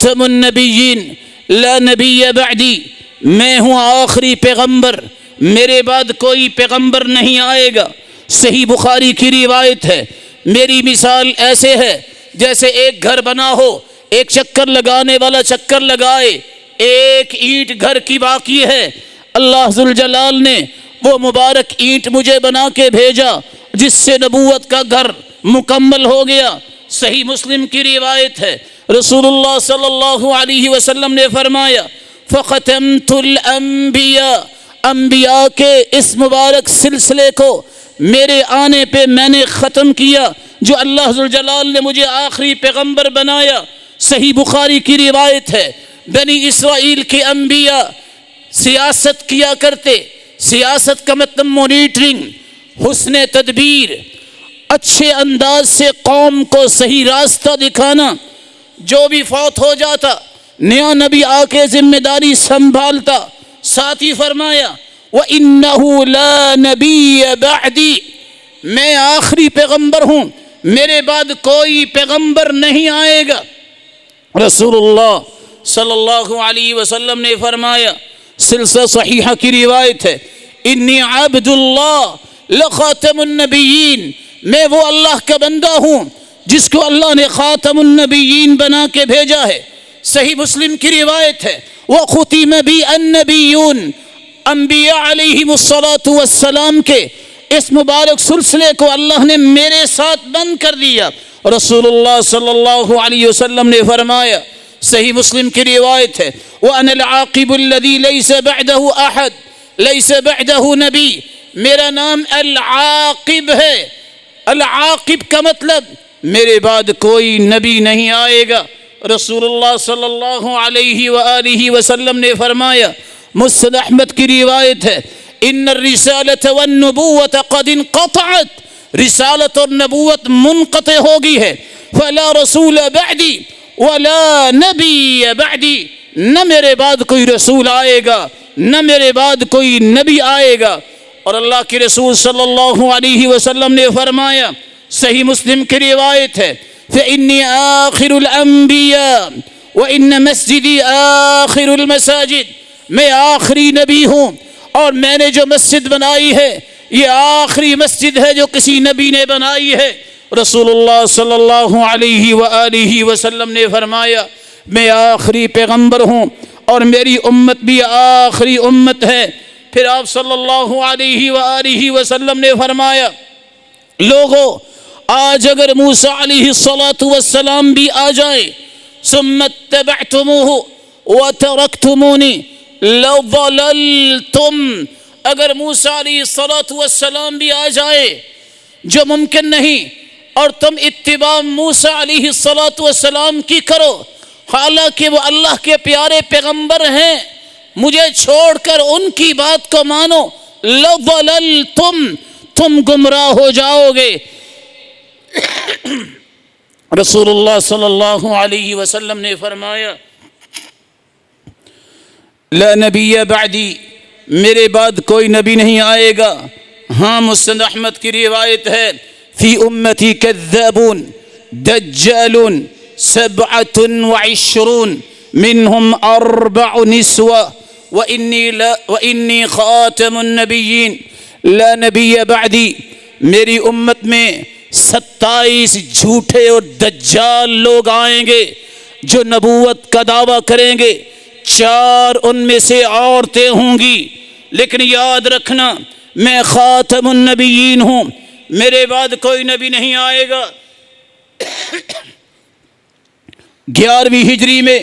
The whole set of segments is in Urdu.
خاتم النبیین لا نبی بعدی، میں ہوں آخری پیغمبر، میرے بعد کوئی پیغمبر نہیں آئے گا۔ صحیح بخاری کی روایت ہے، میری مثال ایسے ہے جیسے ایک گھر بنا ہو، ایک چکر لگانے والا چکر لگائے، ایک اینٹ گھر کی باقی ہے، اللہ ذوالجلال نے وہ مبارک اینٹ مجھے بنا کے بھیجا جس سے نبوت کا گھر مکمل ہو گیا۔ صحیح مسلم کی روایت ہے، رسول اللہ صلی اللہ علیہ وسلم نے فرمایا فَخَتَمْتُ الْأَنْبِيَاءَ، انبیاء کے اس مبارک سلسلے کو میرے آنے پہ میں نے ختم کیا، جو اللہ ذوالجلال نے مجھے آخری پیغمبر بنایا۔ صحیح بخاری کی روایت ہے، بنی اسرائیل کے انبیاء سیاست کیا کرتے، سیاست کا مطلب مانیٹرنگ، حسن تدبیر، اچھے انداز سے قوم کو صحیح راستہ دکھانا۔ جو بھی فوت ہو جاتا نیا نبی آ کے ذمہ داری سنبھالتا۔ ساتھ ہی فرمایا وَإِنَّهُ لَا نَبِيَّ بَعْدِي، میں آخری پیغمبر ہوں، میرے بعد کوئی پیغمبر نہیں آئے گا۔ رسول اللہ صلی اللہ علیہ وسلم نے فرمایا، سلسلہ صحیحہ کی روایت ہے، انی عبد اللہ لخاتم النبیین، میں وہ اللہ کا بندہ ہوں جس کو اللہ نے خاتم النبیین بنا کے بھیجا ہے۔ صحیح مسلم کی روایت ہے، وَخُتِمَ بِي النَّبِيُّونَ، انبیاء علیہم الصلاۃ والسلام کے اس مبارک سلسلے کو اللہ نے میرے ساتھ بند کر دیا۔ رسول اللہ صلی اللہ علیہ وسلم نے فرمایا، صحیح مسلم کی روایت ہے، وَأَنَا الْعَاقِبُ الَّذِي لَيْسَ بَعْدَهُ أَحَدٌ لَيْسَ بَعْدَهُ نَبِيٌّ، میرا نام العاقب ہے۔ العاقب کا مطلب میرے بعد کوئی نبی نہیں آئے گا۔ رسول اللہ صلی اللہ علیہ وآلہ وسلم نے فرمایا، مسند احمد کی روایت ہے، ان الرسالۃ والنبوۃ قد انقطعت، رسالت اور نبوت منقطع ہو گئی ہے، فلا رسول بعدی ولا نبی بعدی، نہ میرے بعد کوئی رسول آئے گا نہ میرے بعد کوئی نبی آئے گا۔ اور اللہ کے رسول صلی اللہ علیہ وسلم نے فرمایا، صحیح مسلم کی روایت ہے، فإنی آخر الانبیاء وإن مسجدی آخر المساجد، میں آخری نبی ہوں اور میں نے جو مسجد بنائی ہے یہ آخری مسجد ہے جو کسی نبی نے بنائی ہے۔ رسول اللہ صلی اللہ علیہ وآلہ وسلم نے فرمایا، میں آخری پیغمبر ہوں اور میری امت بھی آخری امت ہے۔ پھر آپ صلی اللہ علیہ وآلہ وسلم نے فرمایا، لوگو آج اگر موسیٰ علیہ السلام بھی آ جائیں، ثم اتبعتموہ وترکتمونی لضللتم، اگر موسیٰ علیہ السلام بھی آ جائے جو ممکن نہیں اور تم اتباع موسیٰ علیہ السلام کی کرو، حالانکہ وہ اللہ کے پیارے پیغمبر ہیں، مجھے چھوڑ کر ان کی بات کو مانو، لضللتم، تم گمراہ ہو جاؤ گے۔ رسول اللہ صلی اللہ علیہ وسلم نے فرمایا، لا نبی بعدی، میرے بعد کوئی نبی نہیں آئے گا۔ ہاں مسند احمد کی روایت ہے، فی امتی کذابون دجالون 27 منہم 4 نسوہ وإنی خاتم النبیین لا نبی بعدی، میری امت میں 27 جھوٹے اور دجال لوگ آئیں گے جو نبوت کا دعویٰ کریں گے، 4 ان میں سے عورتیں ہوں گی، لیکن یاد رکھنا میں خاتم النبیین ہوں، میرے بعد کوئی نبی نہیں آئے گا۔ 11ویں ہجری میں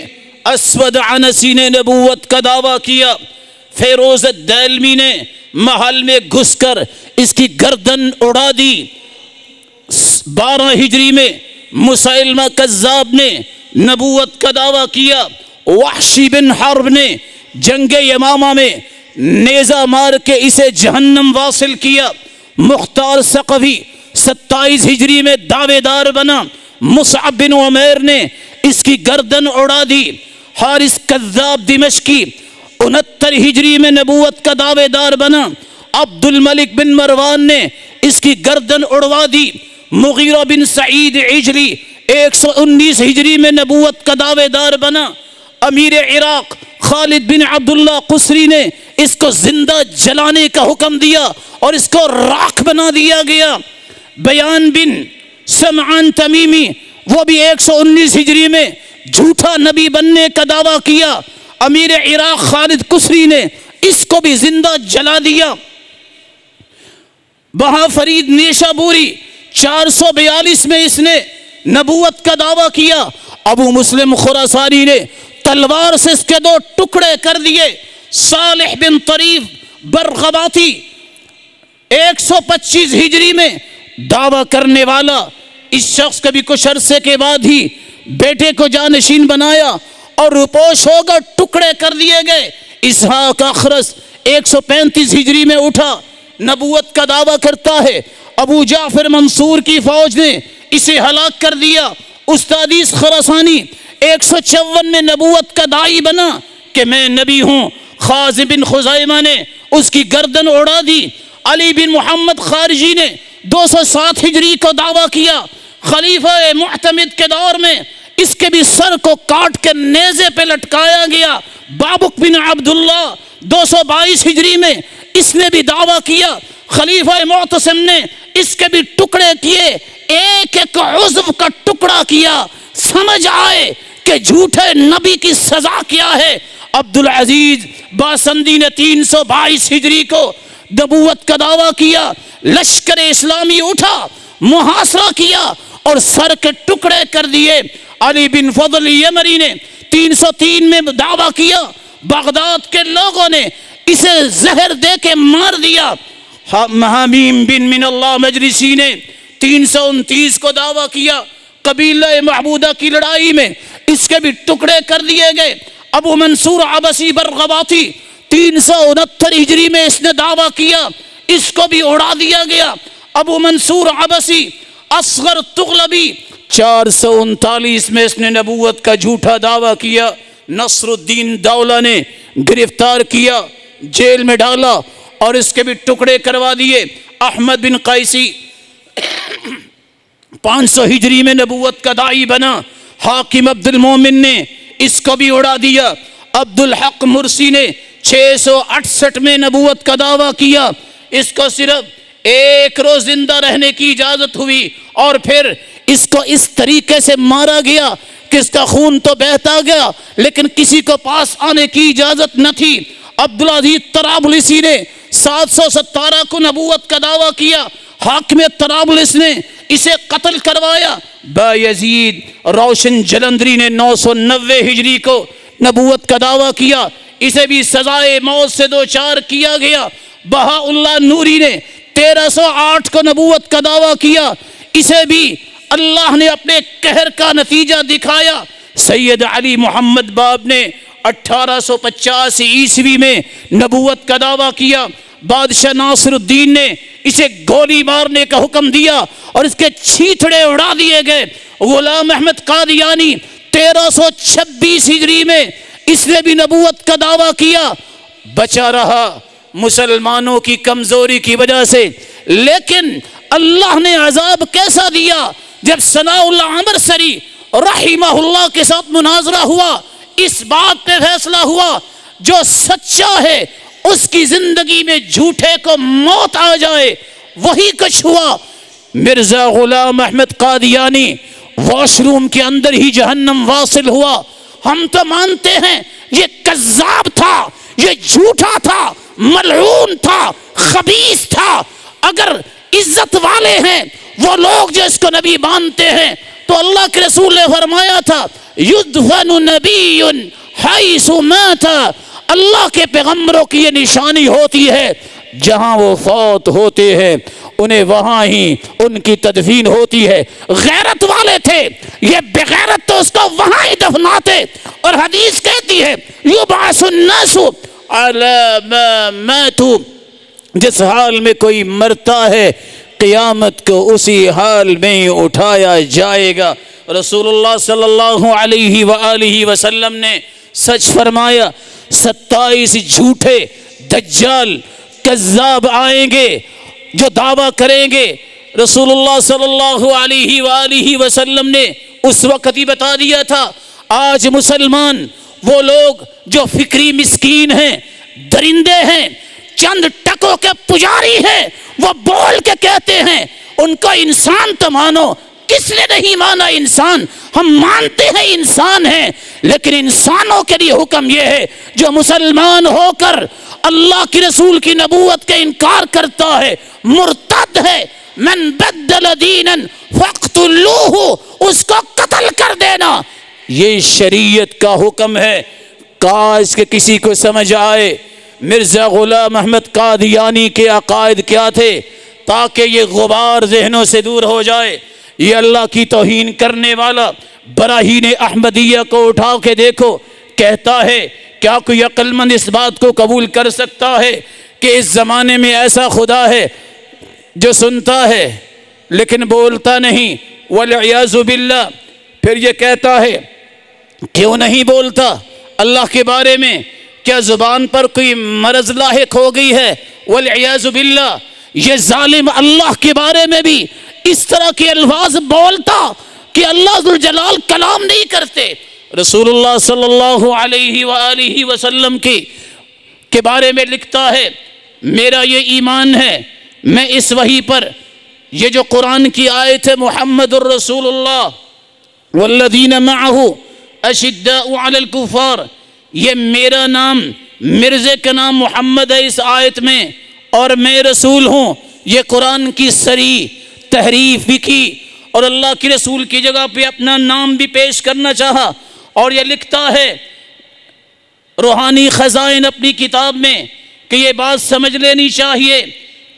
اسود عنسی نے نبوت کا دعویٰ کیا، فیروز الدیلمی نے محل میں گھس کر اس کی گردن اڑا دی۔ 12 ہجری میں مسیلمہ کذاب نے نبوت کا دعویٰ کیا، وحشی بن حرب نے جنگ یمامہ میں نیزہ مار کے اسے جہنم واصل کیا۔ مختار ثقفی 27 ہجری میں دعوے دار بنا، مصعب بن عمیر نے اس کی گردن اڑا دی۔ حارث کذاب دمشقی 69 ہجری میں نبوت کا دعوے دار بنا، عبد الملک بن مروان نے اس کی گردن اڑوا دی۔ مغیرہ بن سعید عجلی 119 ہجری میں نبوت کا دعوے دار بنا۔ امیر عراق خالد بن عبداللہ قسری نے اس کو زندہ جلانے کا حکم دیا اور اس کو راکھ بنا دیا گیا۔ بیان بن سمعان تمیمی، وہ بھی 119 ہجری میں جھوٹا نبی بننے کا دعویٰ کیا۔ امیر عراق خالد قسری نے اس کو بھی زندہ جلا دیا۔ بہا فرید نیشابوری 442 میں اس نے نبوت کا دعویٰ کیا۔ ابو مسلم خراسانی نے تلوار سے اس کے 2 ٹکڑے کر دیے۔ صالح بن طریف برغباتی 125 ہجری میں دعویٰ کرنے والا، اس شخص کے بھی کچھ عرصے کے بعد ہی بیٹے کو جانشین بنایا اور روپوش ہو کر ٹکڑے کر دیے گئے۔ اسحاق اخرس 135 ہجری میں اٹھا، نبوت کا دعویٰ کرتا ہے۔ ابو جعفر منصور کی فوج نے اسے ہلاک کر دیا۔ استادیس خراسانی 154 میں نبوت کا داعی بنا کہ میں نبی ہوں۔ خازن بن خزیمہ نے اس کی گردن اڑا دی۔ علی بن محمد خارجی نے 207 ہجری کو دعویٰ کیا۔ خلیفہ معتمد کے دور میں اس کے بھی سر کو کاٹ کے نیزے پہ لٹکایا گیا۔ بابک بن عبداللہ 222 ہجری میں اس نے بھی دعویٰ کیا۔ خلیفہ معتصم نے اس کے بھی ٹکڑے کیے، ایک ایک عضو کا ٹکڑا کیا، سمجھ آئے کہ جھوٹے نبی کی سزا کیا ہے۔ عبدالعزیز باسندی نے 322 ہجری کو نبوت کا دعویٰ کیا۔ لشکر اسلامی اٹھا، محاصرہ کیا اور سر کے ٹکڑے کر دیے۔ علی بن فضل یمری نے 303 میں دعویٰ کیا۔ بغداد کے لوگوں نے اسے زہر دے کے مار دیا۔ حمیم بن من اللہ مجلسی نے 329 کو دعویٰ کیا۔ قبیلہ محمودہ کی لڑائی میں اس کے بھی ٹکڑے کر دیے گئے۔ ابو منصور عبسی برغباتی 369 ہجری میں اس نے دعویٰ کیا، اس کو بھی اڑا دیا گیا۔ ابو منصور عبسی اصغر تغلبی 439 میں اس نے نبوت کا جھوٹا دعویٰ کیا۔ نصر الدین دولہ نے گرفتار کیا، جیل میں ڈالا اور اس کے بھی ٹکڑے کروا دیے۔ احمد بن قیسی 500 ہجری میں نبوت کا داعی بنا۔ حاکم عبد المومن نے اس کو بھی اڑا دیا۔ عبد الحق مرسی نے 668 میں نبوت کا دعویٰ کیا۔ اس کو صرف 1 روز زندہ رہنے کی اجازت ہوئی اور پھر اس کو اس طریقے سے مارا گیا کہ اس کا خون تو بہتا گیا لیکن کسی کو پاس آنے کی اجازت نہ تھی۔ عبدالعزیز طرابلسی نے 717 کو نبوت کا دعویٰ کیا۔ حاکم طرابلس نے اسے قتل کروایا۔ بایزید روشن جلندری نے 990 ہجری کو نبوت کا دعویٰ کیا، اسے بھی سزائے موت سے دوچار کیا گیا۔ بہا اللہ نوری نے 1308 کو نبوت کا دعویٰ کیا، اسے بھی اللہ نے اپنے قہر کا نتیجہ دکھایا۔ سید علی محمد باب نے 1885 عیسوی میں نبوت کا دعویٰ کیا۔ بادشاہ ناصر الدین نے اسے گولی مارنے کا حکم دیا اور اس کے چھیتڑے اڑا دیے گئے۔ غلام احمد قادیانی 1326 ہجری میں اس نے بھی نبوت کا دعویٰ کیا، بچا رہا مسلمانوں کی کمزوری کی وجہ سے، لیکن اللہ نے عذاب کیسا دیا جب ثناء اللہ عمرسری رحمہ اللہ کے ساتھ مناظرہ ہوا، اس بات پہ فیصلہ ہوا جو سچا ہے اس کی زندگی میں جھوٹے کو موت آ جائے، وہی کچھ ہوا۔ مرزا غلام احمد قادیانی واش روم کے اندر ہی جہنم واصل ہوا۔ ہم تو مانتے ہیں یہ کذاب تھا، یہ جھوٹا تھا، ملعون تھا، خبیث تھا۔ اگر عزت والے ہیں وہ لوگ جو اس کو نبی مانتے ہیں تو اللہ کے رسول نے فرمایا تھا یدفن نبی حیث مات، اللہ کے پیغمبروں کی یہ نشانی ہوتی ہے جہاں وہ فوت ہوتے ہیں انہیں وہاں ہی ان کی تدفین ہوتی ہے۔ غیرت والے تھے، یہ بغیرت تو اس کو وہاں ہی دفناتے، اور حدیث کہتی ہے یبعث الناس علی ما ماتوا، جس حال میں کوئی مرتا ہے قیامت کو اسی حال میں ہی اٹھایا جائے گا۔ رسول اللہ صلی اللہ علیہ وآلہ وسلم نے سچ فرمایا، 27 جھوٹے دجال کذاب آئیں گے جو دعویٰ کریں گے رسول اللہ صلی اللہ علیہ وآلہ وسلم نے اس وقت ہی بتا دیا تھا۔ آج مسلمان وہ لوگ جو فکری مسکین ہیں، درندے ہیں، چند ٹکوں کے پجاری ہیں، وہ بول کے کہتے ہیں ان کو انسان تو مانو۔ کس نے نہیں مانا انسان؟ ہم مانتے ہیں انسان ہیں، لیکن انسانوں کے لیے حکم یہ ہے جو مسلمان ہو کر اللہ کی رسول کی نبوت کا انکار کرتا ہے، مرتد ہے، من بدل دینا فاقتلوہ، اس کو قتل کر دینا، یہ شریعت کا حکم ہے۔ کاش کہ کسی کو سمجھ آئے مرزا غلام احمد قادیانی کے عقائد کیا تھے، تاکہ یہ غبار ذہنوں سے دور ہو جائے۔ یہ اللہ کی توہین کرنے والا براہین احمدیہ کو اٹھا کے دیکھو، کہتا ہے کیا کوئی عقل مند اس بات کو قبول کر سکتا ہے کہ اس زمانے میں ایسا خدا ہے جو سنتا ہے لیکن بولتا نہیں؟ والعیاذ باللہ۔ پھر یہ کہتا ہے کیوں نہیں بولتا اللہ کے بارے میں؟ کیا زبان پر کوئی مرض لاحق ہو گئی ہے؟ والعیاذ باللہ۔ یہ ظالم اللہ کے بارے میں بھی اس طرح کے الفاظ بولتا کہ اللہ ذوالجلال کلام نہیں کرتے۔ رسول اللہ صلی اللہ علیہ وآلہ وسلم کے بارے میں لکھتا ہے میرا یہ ایمان ہے، میں اس وحی پر یہ جو قرآن کی آیت ہے محمد الرسول اللہ والذین معہ اشداء علی الکفار، یہ میرا نام، مرزے کا نام محمد ہے اس آیت میں، اور میں رسول ہوں۔ یہ قرآن کی صریح تحریف بھی کی اور اللہ کی رسول کی جگہ پہ اپنا نام بھی پیش کرنا چاہا، اور یہ لکھتا ہے روحانی خزائن اپنی کتاب میں کہ یہ بات سمجھ لینی چاہیے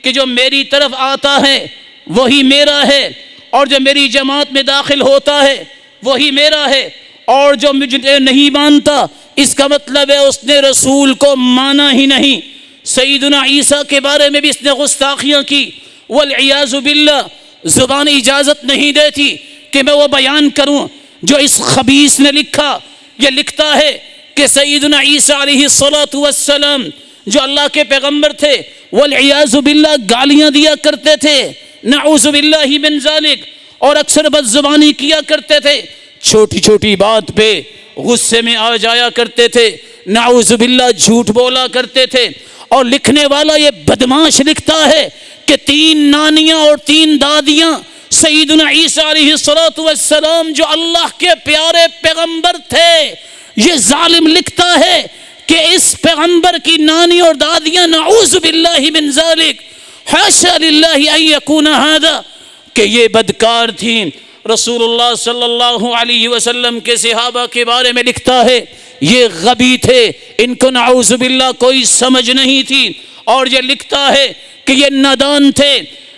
کہ جو میری طرف آتا ہے وہی میرا ہے، اور جو میری جماعت میں داخل ہوتا ہے وہی میرا ہے، اور جو مجھے نہیں مانتا اس کا مطلب ہے اس نے رسول کو مانا ہی نہیں۔ سیدنا عیسیٰ کے بارے میں بھی اس نے گستاخیاں کی، والعیاذ باللہ۔ زبان اجازت نہیں دیتی کہ میں وہ بیان کروں جو اس خبیث نے لکھا۔ یہ لکھتا ہے کہ سیدنا عیسیٰ علیہ السلام جو اللہ کے پیغمبر تھے، والعیاذ باللہ گالیاں دیا کرتے تھے، نعوذ باللہ من ذالک، اور اکثر بد زبانی کیا کرتے تھے، چھوٹی چھوٹی بات پہ غصے میں آ جایا کرتے تھے، نعوذ باللہ جھوٹ بولا کرتے تھے۔ اور لکھنے والا یہ بدماش لکھتا ہے کہ 3 نانیاں اور 3 دادیاں سیدنا عیسیٰ علیہ السلام جو اللہ کے پیارے پیغمبر تھے، یہ ظالم لکھتا ہے کہ اس پیغمبر کی نانی اور دادیاں نعوذ باللہ من ذالک، حاشا للہ ان یکون ھذا، کہ یہ بدکار تھیں۔ رسول اللہ صلی اللہ علیہ وسلم کے صحابہ کے بارے میں لکھتا ہے یہ غبی تھے، ان کو نعوذ باللہ کوئی سمجھ نہیں تھی، اور یہ لکھتا ہے کہ یہ نادان تھے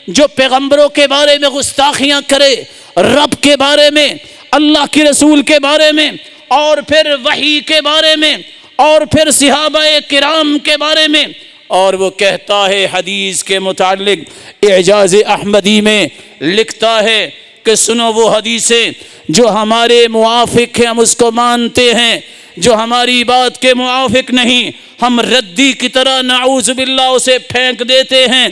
جو پیغمبروں کے بارے میں گستاخیاں کرے، رب کے بارے میں، اللہ کے رسول کے بارے میں، اور پھر وحی کے بارے میں، اور پھر صحابہ کرام کے بارے میں۔ اور وہ کہتا ہے حدیث کے متعلق اعجاز احمدی میں لکھتا ہے کہ سنو وہ حدیثیں جو ہمارے موافق ہیں ہم اس کو مانتے ہیں، جو ہماری بات کے موافق نہیں ہم ردی کی طرح نعوذ باللہ اسے پھینک دیتے ہیں۔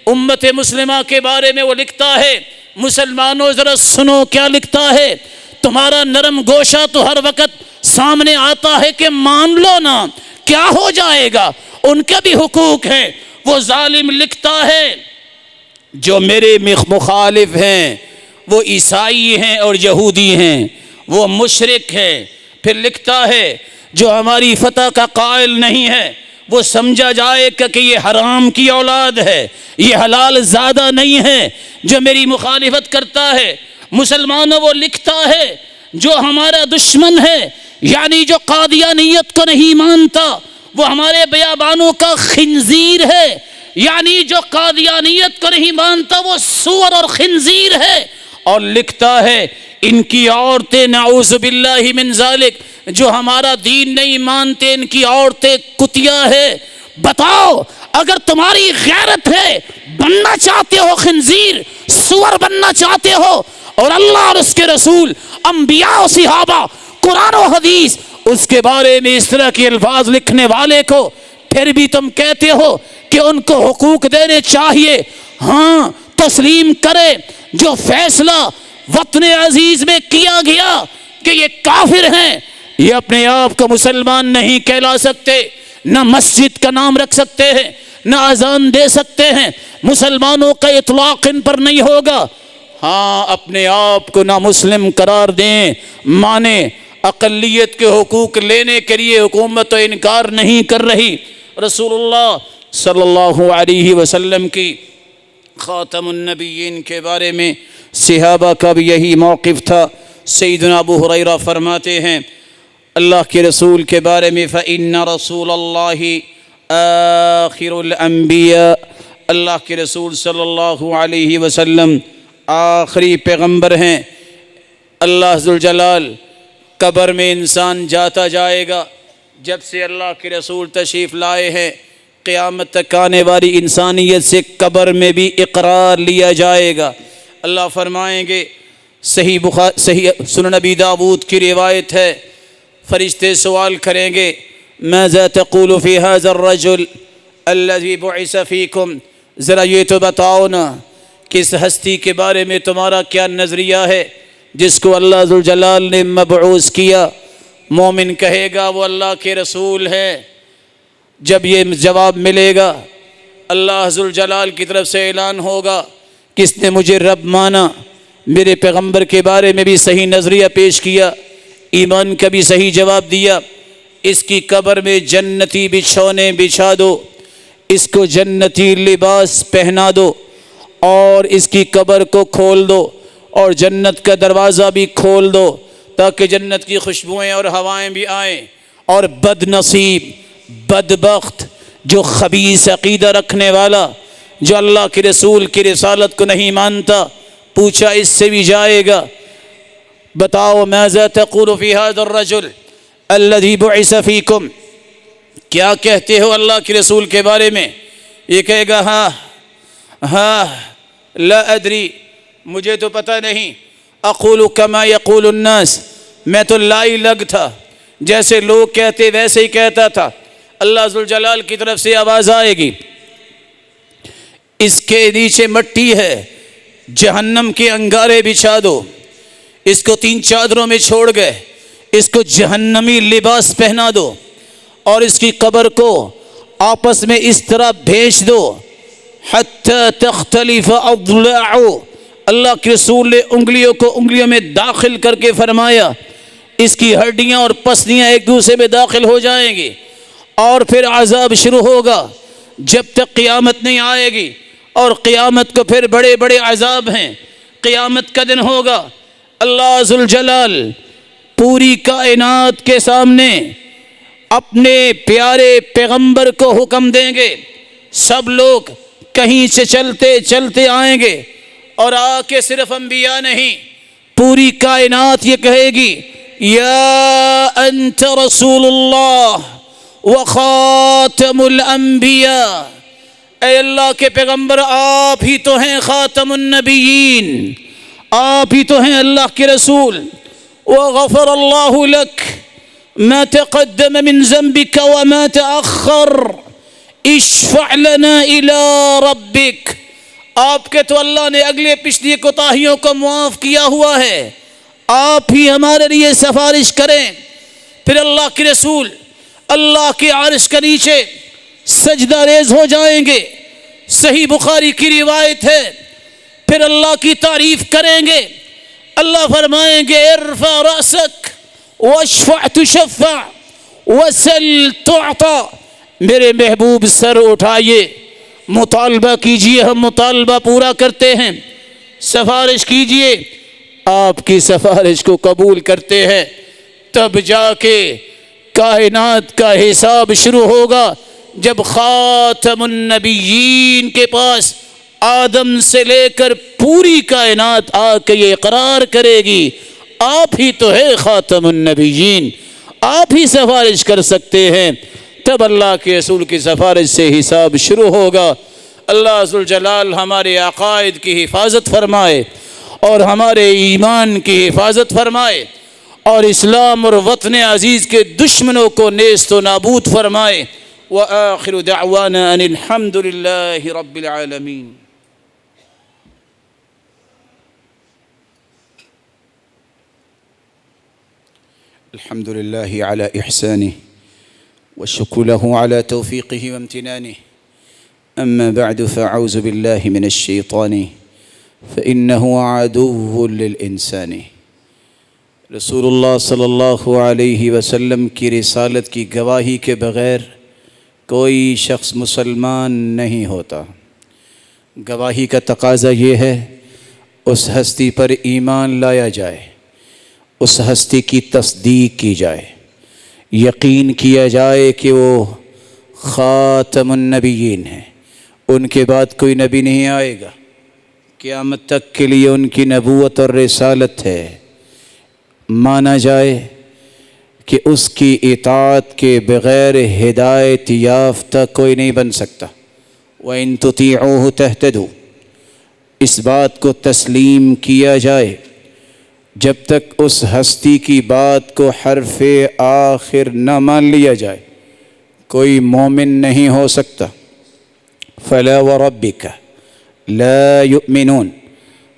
امت مسلمہ کے بارے میں وہ لکھتا ہے مسلمانوں ذرا سنو کیا لکھتا ہے، تمہارا نرم گوشہ تو ہر وقت سامنے آتا ہے کہ مان لو نا، کیا ہو جائے گا، ان کے بھی حقوق ہیں۔ وہ ظالم لکھتا ہے جو میرے مخالف ہیں وہ عیسائی ہیں اور یہودی ہیں، وہ مشرک ہے۔ پھر لکھتا ہے جو ہماری فتح کا قائل نہیں ہے وہ سمجھا جائے کہ یہ حرام کی اولاد ہے، یہ حلال زادہ نہیں ہے جو میری مخالفت کرتا ہے۔ مسلمانوں وہ لکھتا ہے جو ہمارا دشمن ہے، یعنی جو قادیانیت کو نہیں مانتا وہ ہمارے بیابانوں کا خنزیر ہے، یعنی جو قادیانیت کو نہیں مانتا وہ سور اور خنزیر ہے۔ اور لکھتا ہے ان کی عورتیں نعوذ باللہ من ذالک، جو ہمارا دین نہیں مانتے ان کی عورتیں کتیا ہے۔ بتاؤ اگر تمہاری غیرت ہے، بننا چاہتے ہو خنزیر، سور بننا چاہتے ہو، اور اللہ اور اس کے رسول، انبیاء و صحابہ، قرآن و حدیث، اس کے بارے میں اس طرح کے الفاظ لکھنے والے کو پھر بھی تم کہتے ہو کہ ان کو حقوق دینے چاہیے۔ ہاں تسلیم کرے جو فیصلہ وطن عزیز میں کیا گیا کہ یہ کافر ہیں، یہ اپنے آپ کو مسلمان نہیں کہلا سکتے، نہ مسجد کا نام رکھ سکتے ہیں، نہ اذان دے سکتے ہیں، مسلمانوں کا اطلاق ان پر نہیں ہوگا۔ ہاں اپنے آپ کو نامسلم قرار دیں، مانیں، اقلیت کے حقوق لینے کے لیے حکومت تو انکار نہیں کر رہی۔ رسول اللہ صلی اللہ علیہ وسلم کی خاتم النبیین کے بارے میں صحابہ کا بھی یہی موقف تھا۔ سیدنا ابو ہریرہ فرماتے ہیں اللہ کے رسول کے بارے میں فَإِنَّ رَسُولَ اللَّهِ آخِرُ الْأَنبِيَاءِ، اللہ کے رسول صلی اللہ علیہ وسلم آخری پیغمبر ہیں۔ اللہ ذوالجلال قبر میں انسان جاتا جائے گا، جب سے اللہ کے رسول تشریف لائے ہیں قیامت تک آنے والی انسانیت سے قبر میں بھی اقرار لیا جائے گا۔ اللہ فرمائیں گے، صحیح سنن نبی داؤد کی روایت ہے، فرشتے سوال کریں گے ماذا تقول فی هذا الرجل الذي بعث فیکم، ذرا یہ تو بتاؤ نا کس ہستی کے بارے میں تمہارا کیا نظریہ ہے جس کو اللہ ذوالجلال نے مبعوث کیا۔ مومن کہے گا وہ اللہ کے رسول ہے۔ جب یہ جواب ملے گا اللہ ذوالجلال کی طرف سے اعلان ہوگا کس نے مجھے رب مانا، میرے پیغمبر کے بارے میں بھی صحیح نظریہ پیش کیا، ایمان کا بھی صحیح جواب دیا، اس کی قبر میں جنتی بچھونے بچھا دو، اس کو جنتی لباس پہنا دو، اور اس کی قبر کو کھول دو اور جنت کا دروازہ بھی کھول دو تاکہ جنت کی خوشبوئیں اور ہوائیں بھی آئیں۔ اور بد نصیب، بدبخت، جو خبیث عقیدہ رکھنے والا، جو اللہ کے رسول کی رسالت کو نہیں مانتا، پوچھا اس سے بھی جائے گا بتاؤ ماذا تقول فی هذا الرجل الذي بعث فیکم، کیا کہتے ہو اللہ کے رسول کے بارے میں؟ یہ کہے گا ہاں لا ادری، مجھے تو پتہ نہیں، اقول کما یقول الناس، میں تو لائی لگ تھا، جیسے لوگ کہتے ویسے ہی کہتا تھا۔ اللہ ذوالجلال کی طرف سے آواز آئے گی اس کے نیچے مٹی ہے، جہنم کے انگارے بچھا دو، اس کو 3 چادروں میں چھوڑ گئے، اس کو جہنمی لباس پہنا دو، اور اس کی قبر کو آپس میں اس طرح بھیج دو حتی تختلف اضلاع، اللہ کے رسول نے انگلیوں کو انگلیوں میں داخل کر کے فرمایا اس کی ہڈیاں اور پسلیاں ایک دوسرے میں داخل ہو جائیں گی، اور پھر عذاب شروع ہوگا جب تک قیامت نہیں آئے گی، اور قیامت کو پھر بڑے بڑے عذاب ہیں۔ قیامت کا دن ہوگا، اللہ ذوالجلال پوری کائنات کے سامنے اپنے پیارے پیغمبر کو حکم دیں گے، سب لوگ کہیں سے چلتے چلتے آئیں گے، اور آ کے صرف انبیاء نہیں، پوری کائنات یہ کہے گی یا انت رسول اللہ وخاتم الانبیاء، اے اللہ کے پیغمبر آپ ہی تو ہیں خاتم النبیین، آپ ہی تو ہیں اللہ کے رسول۔ وغفر اللہ لک ما تقدم من ذنبک وما تأخر اشفع لنا الى ربک، آپ کے تو اللہ نے اگلے پچھلی کوتاہیوں کو معاف کیا ہوا ہے، آپ ہی ہمارے لیے سفارش کریں۔ پھر اللہ کے رسول اللہ کے عرش کے نیچے سجدہ ریز ہو جائیں گے، صحیح بخاری کی روایت ہے، پھر اللہ کی تعریف کریں گے، اللہ فرمائیں گے ارفع رأسک واشفع تشفع وسل تعطى، میرے محبوب سر اٹھائیے، مطالبہ کیجئے، ہم مطالبہ پورا کرتے ہیں، سفارش کیجئے، آپ کی سفارش کو قبول کرتے ہیں، تب جا کے کائنات کا حساب شروع ہوگا، جب خاتم النبیین کے پاس آدم سے لے کر پوری کائنات آ کے یہ اقرار کرے گی آپ ہی تو ہے خاتم النبیین، آپ ہی سفارش کر سکتے ہیں، تب اللہ کے رسول کی سفارش سے حساب شروع ہوگا۔ اللہ ذوالجلال ہمارے عقائد کی حفاظت فرمائے اور ہمارے ایمان کی حفاظت فرمائے، اور اسلام اور وطن عزیز کے دشمنوں کو نیست و نابود فرمائے۔ وآخر دعوانا ان الحمد للہ رب العالمین۔ الحمد لله على إحسانه والشكر له على توفيقه وامتنانه أما بعد فأعوذ بالله من الشيطان فإنه عدو للإنسان رسول اللہ صلی اللہ علیہ وسلم کی رسالت کی گواہی کے بغیر کوئی شخص مسلمان نہیں ہوتا۔ گواہی کا تقاضا یہ ہے اس ہستی پر ایمان لایا جائے، اس ہستی کی تصدیق کی جائے، یقین کیا جائے کہ وہ خاتم النبیین ہیں، ان کے بعد کوئی نبی نہیں آئے گا، قیامت تک کے لیے ان کی نبوت اور رسالت ہے۔ مانا جائے کہ اس کی اطاعت کے بغیر ہدایت یافتہ کوئی نہیں بن سکتا۔ وَإِن تُطِيعُوهُ تَهْتَدُوا، اس بات کو تسلیم کیا جائے جب تک اس ہستی کی بات کو حرف آخر نہ مان لیا جائے کوئی مومن نہیں ہو سکتا۔ فَلَا وَرَبِّكَ لَا يُؤْمِنُونَ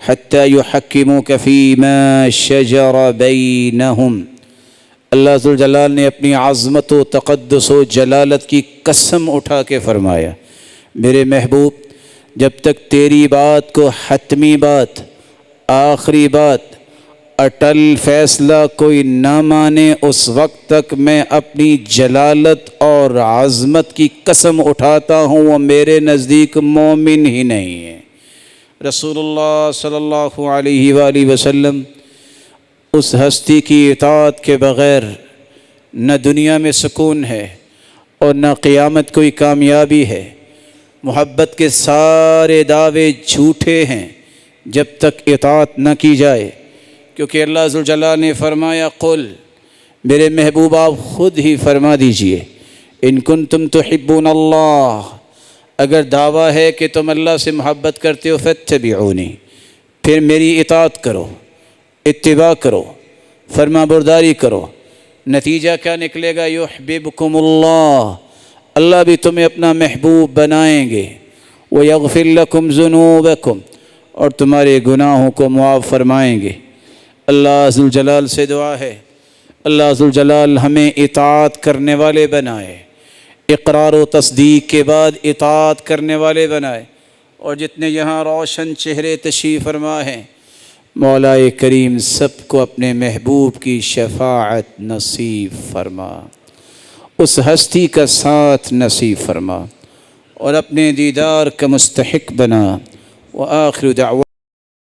حَتَّى يُحَكِّمُوكَ فِي مَا شَجَرَ بَيْنَهُمْ۔ اللہ ذوالجلال نے اپنی عظمت و تقدس و جلالت کی قسم اٹھا کے فرمایا، میرے محبوب جب تک تیری بات کو حتمی بات، آخری بات، اٹل فیصلہ کوئی نہ مانے اس وقت تک میں اپنی جلالت اور عظمت کی قسم اٹھاتا ہوں وہ میرے نزدیک مومن ہی نہیں ہے۔ رسول اللہ صلی اللہ علیہ وآلہ وسلم اس ہستی کی اطاعت کے بغیر نہ دنیا میں سکون ہے اور نہ قیامت کوئی کامیابی ہے۔ محبت کے سارے دعوے جھوٹے ہیں جب تک اطاعت نہ کی جائے، کیونکہ اللہ ذوالجلال نے فرمایا قل، میرے محبوب آپ خود ہی فرما دیجئے، ان کنتم تحبون اللہ، اگر دعویٰ ہے کہ تم اللہ سے محبت کرتے ہو فاتبعونی، پھر میری اطاعت کرو، اتباع کرو، فرما برداری کرو۔ نتیجہ کیا نکلے گا؟ یحببکم اللہ، اللہ بھی تمہیں اپنا محبوب بنائیں گے، ویغفر لکم ذنوبکم، اور تمہارے گناہوں کو معاف فرمائیں گے۔ اللہ ذوالجلال سے دعا ہے اللہ ذوالجلال ہمیں اطاعت کرنے والے بنائے، اقرار و تصدیق کے بعد اطاعت کرنے والے بنائے۔ اور جتنے یہاں روشن چہرے تشریف فرما ہیں، مولا کریم سب کو اپنے محبوب کی شفاعت نصیب فرما، اس ہستی کا ساتھ نصیب فرما اور اپنے دیدار کا مستحق بنا۔ وآخر دعوانا